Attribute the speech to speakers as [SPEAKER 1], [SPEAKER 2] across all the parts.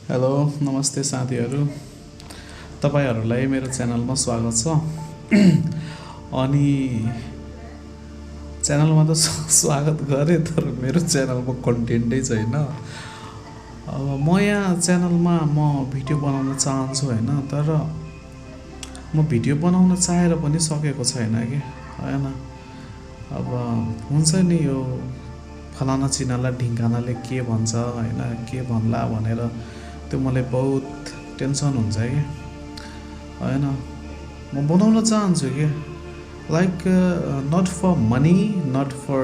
[SPEAKER 1] Hello नमस्ते साथीहरू, तपाईँहरूलाई मेरो च्यानलमा स्वागत छ। अनि च्यानलमा त स्वागत गरेँ, तर मेरो च्यानलमा कन्टेन्टै छैन। अब म यहाँ च्यानलमा भिडियो बनाउन चाहन्छु होइन, तर म भिडियो बनाउन चाहेर पनि सकेको छैन कि होइन। अब हुन्छ नि यो फलाना चिनालाई ढिङ्कानाले के भन्छ होइन, के भन्ला भनेर त्यो मलाई बहुत टेन्सन हुन्छ कि होइन। म बनाउन चाहन्छु कि like not for money, not for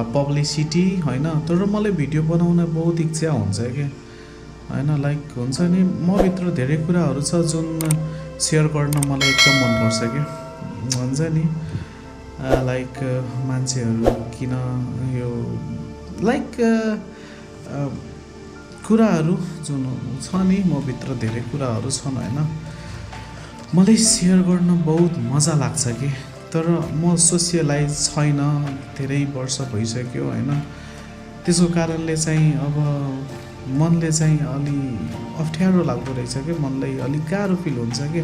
[SPEAKER 1] publicity होइन, तर मलाई भिडियो बनाउन बहुत इच्छा हुन्छ कि होइन। लाइक हुन्छ नि मभित्र धेरै कुराहरू छ जुन सेयर गर्न मलाई एकदम मनपर्छ कि हुन्छ नि। लाइक मान्छेहरू किन यो लाइक कुराहरू जुन छ नि मभित्र धेरै कुराहरू छन् होइन, मलाई सेयर गर्न बहुत मजा लाग्छ कि। तर म सोसियलाइज छैन, धेरै वर्ष भइसक्यो होइन। त्यसको कारणले चाहिँ अब मनले चाहिँ अलि अप्ठ्यारो लाग्दो रहेछ कि, मनलाई अलिक गाह्रो फिल हुन्छ कि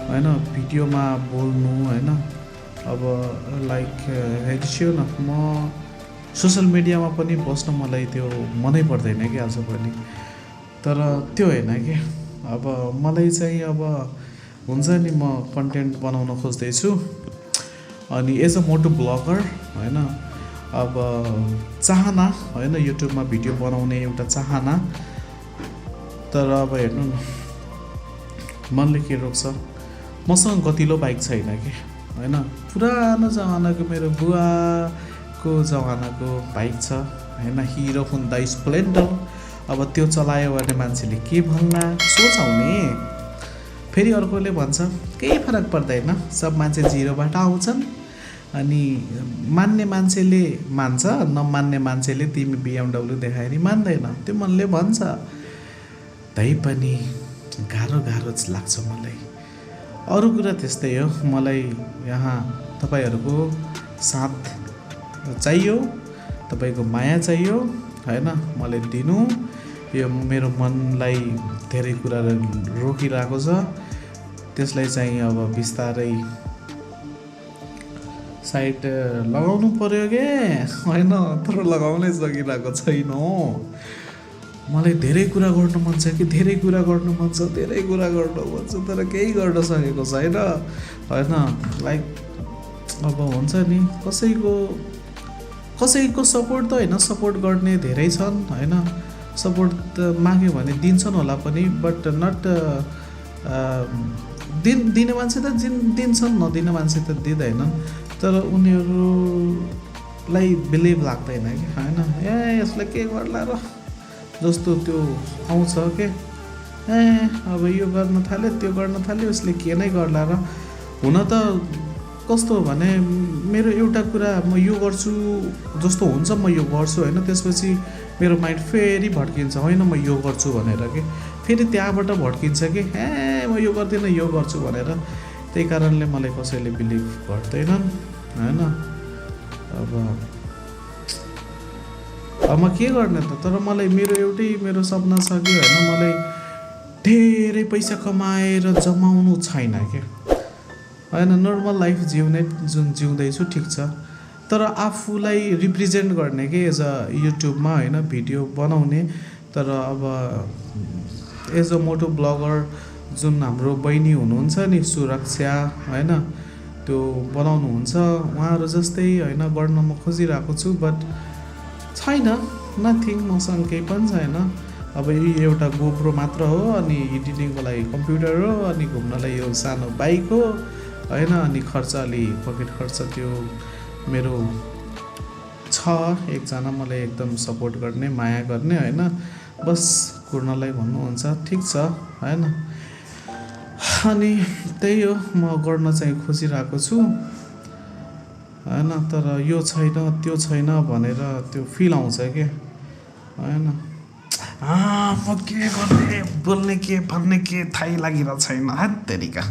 [SPEAKER 1] होइन भिडियोमा बोल्नु होइन। अब लाइक हेर्छु न, म सोसल मिडियामा पनि बस्न मलाई त्यो मनै पर्दैन कि आजभोलि। तर त्यो होइन कि अब मलाई चाहिँ अब हुन्छ नि म कन्टेन्ट बनाउन खोज्दैछु। अनि एज अ मोटो ब्लगर होइन, अब चाहना होइन युट्युबमा भिडियो बनाउने एउटा चाहना। तर अब हेर्नु न मनले के रोक्छ, मसँग गतिलो बाइक छैन कि होइन। पुरानो जमानाको मेरो बुवाको जमानाको बाइक छ होइन, हिरो हुन्डा स्प्लेन्डर। अब त्यो चलायो भने मान्छेले के भन्ला सोचाउने, फेरि अर्कोले भन्छ केही फरक पर्दैन, सब मान्छे जिरोबाट आउँछन्। अनि मान्ने मान्छेले मान्छ, नमान्ने मान्छेले तिमी BMW देखायो नि मान्दैन, त्यो मनले भन्छ। तैपनि गाह्रो लाग्छ मलाई। अरू कुरा त्यस्तै हो, मलाई यहाँ तपाईँहरूको साथ चाहियो, तपाईँको माया चाहियो होइन मलाई दिनु। यो मेरो मनलाई धेरै कुरा रोकिरहेको छ, त्यसलाई चाहिँ अब बिस्तारै साइड लगाउनु पर्यो के होइन, तर लगाउनै सकिरहेको छैन। मलाई धेरै कुरा गर्नु मन छ कि, धेरै कुरा गर्नु मन छ, तर केही गर्न सकेको छैन होइन। लाइक अब हुन्छ नि कसैको सपोर्ट त होइन, सपोर्ट गर्ने धेरै छन् होइन। सपोर्ट माग्यो भने दिन्छन् होला पनि, बट नट दिने मान्छे त दिन्छन्, नदिने मान्छे त दिँदैनन्। तर उनीहरूलाई बिलिभ लाग्दैन कि होइन, यसले के गर्ला र जस्तो त्यो आउँछ के, अब यो गर्न थाल्यो त्यो गर्न थाल्यो, यसले के नै गर्ला र। हुन त कस्तो हो भने मेरो एउटा कुरा म यो गर्छु जस्तो हुन्छ, म यो गर्छु होइन, त्यसपछि मेरो माइन्ड फेरि भड्किन्छ, होइन म यो गर्छु भनेर कि, फेरि त्यहाँबाट भड्किन्छ कि म यो गर्दिनँ यो गर्छु भनेर। त्यही कारणले मलाई कसैले बिलिभ गर्दैनन् होइन। अब म के गर्ने त, तर मलाई मेरो सपना छ कि होइन, मलाई धेरै पैसा कमाएर जमाउनु छैन कि होइन। नर्मल लाइफ जुन जिउँदैछु ठिक छ, तर आफूलाई रिप्रेजेन्ट गर्ने कि एज अ युट्युबमा होइन भिडियो बनाउने। तर अब एज अ मोटो ब्लगर जुन हाम्रो बहिनी हुनुहुन्छ नि सुरक्षा होइन, त्यो बनाउनुहुन्छ, उहाँहरू जस्तै होइन गर्न म खोजिरहेको छु। बट छैन, नथिङ, मसँग केही पनि छैन। अब यो एउटा गोप्रो मात्र हो, अनि एडिटिङको लागि कम्प्युटर हो, अनि घुम्नलाई यो सानो बाइक हो होइन। अनि खर्च अलि पकेट खर्च त्यो मेरो छ, एकजना मलाई एकदम सपोर्ट गर्ने माया गर्ने होइन, बस कुर्नलाई भन्नुहुन्छ ठिक छ होइन। अनि त्यही हो, म गर्न चाहिँ खोजिरहेको छु होइन। तर यो छैन त्यो छैन भनेर त्यो फिल आउँछ कि होइन। म के गर्ने, बोल्ने के भन्ने के थाहै लागिरहेको छैन, हत्तेरिका।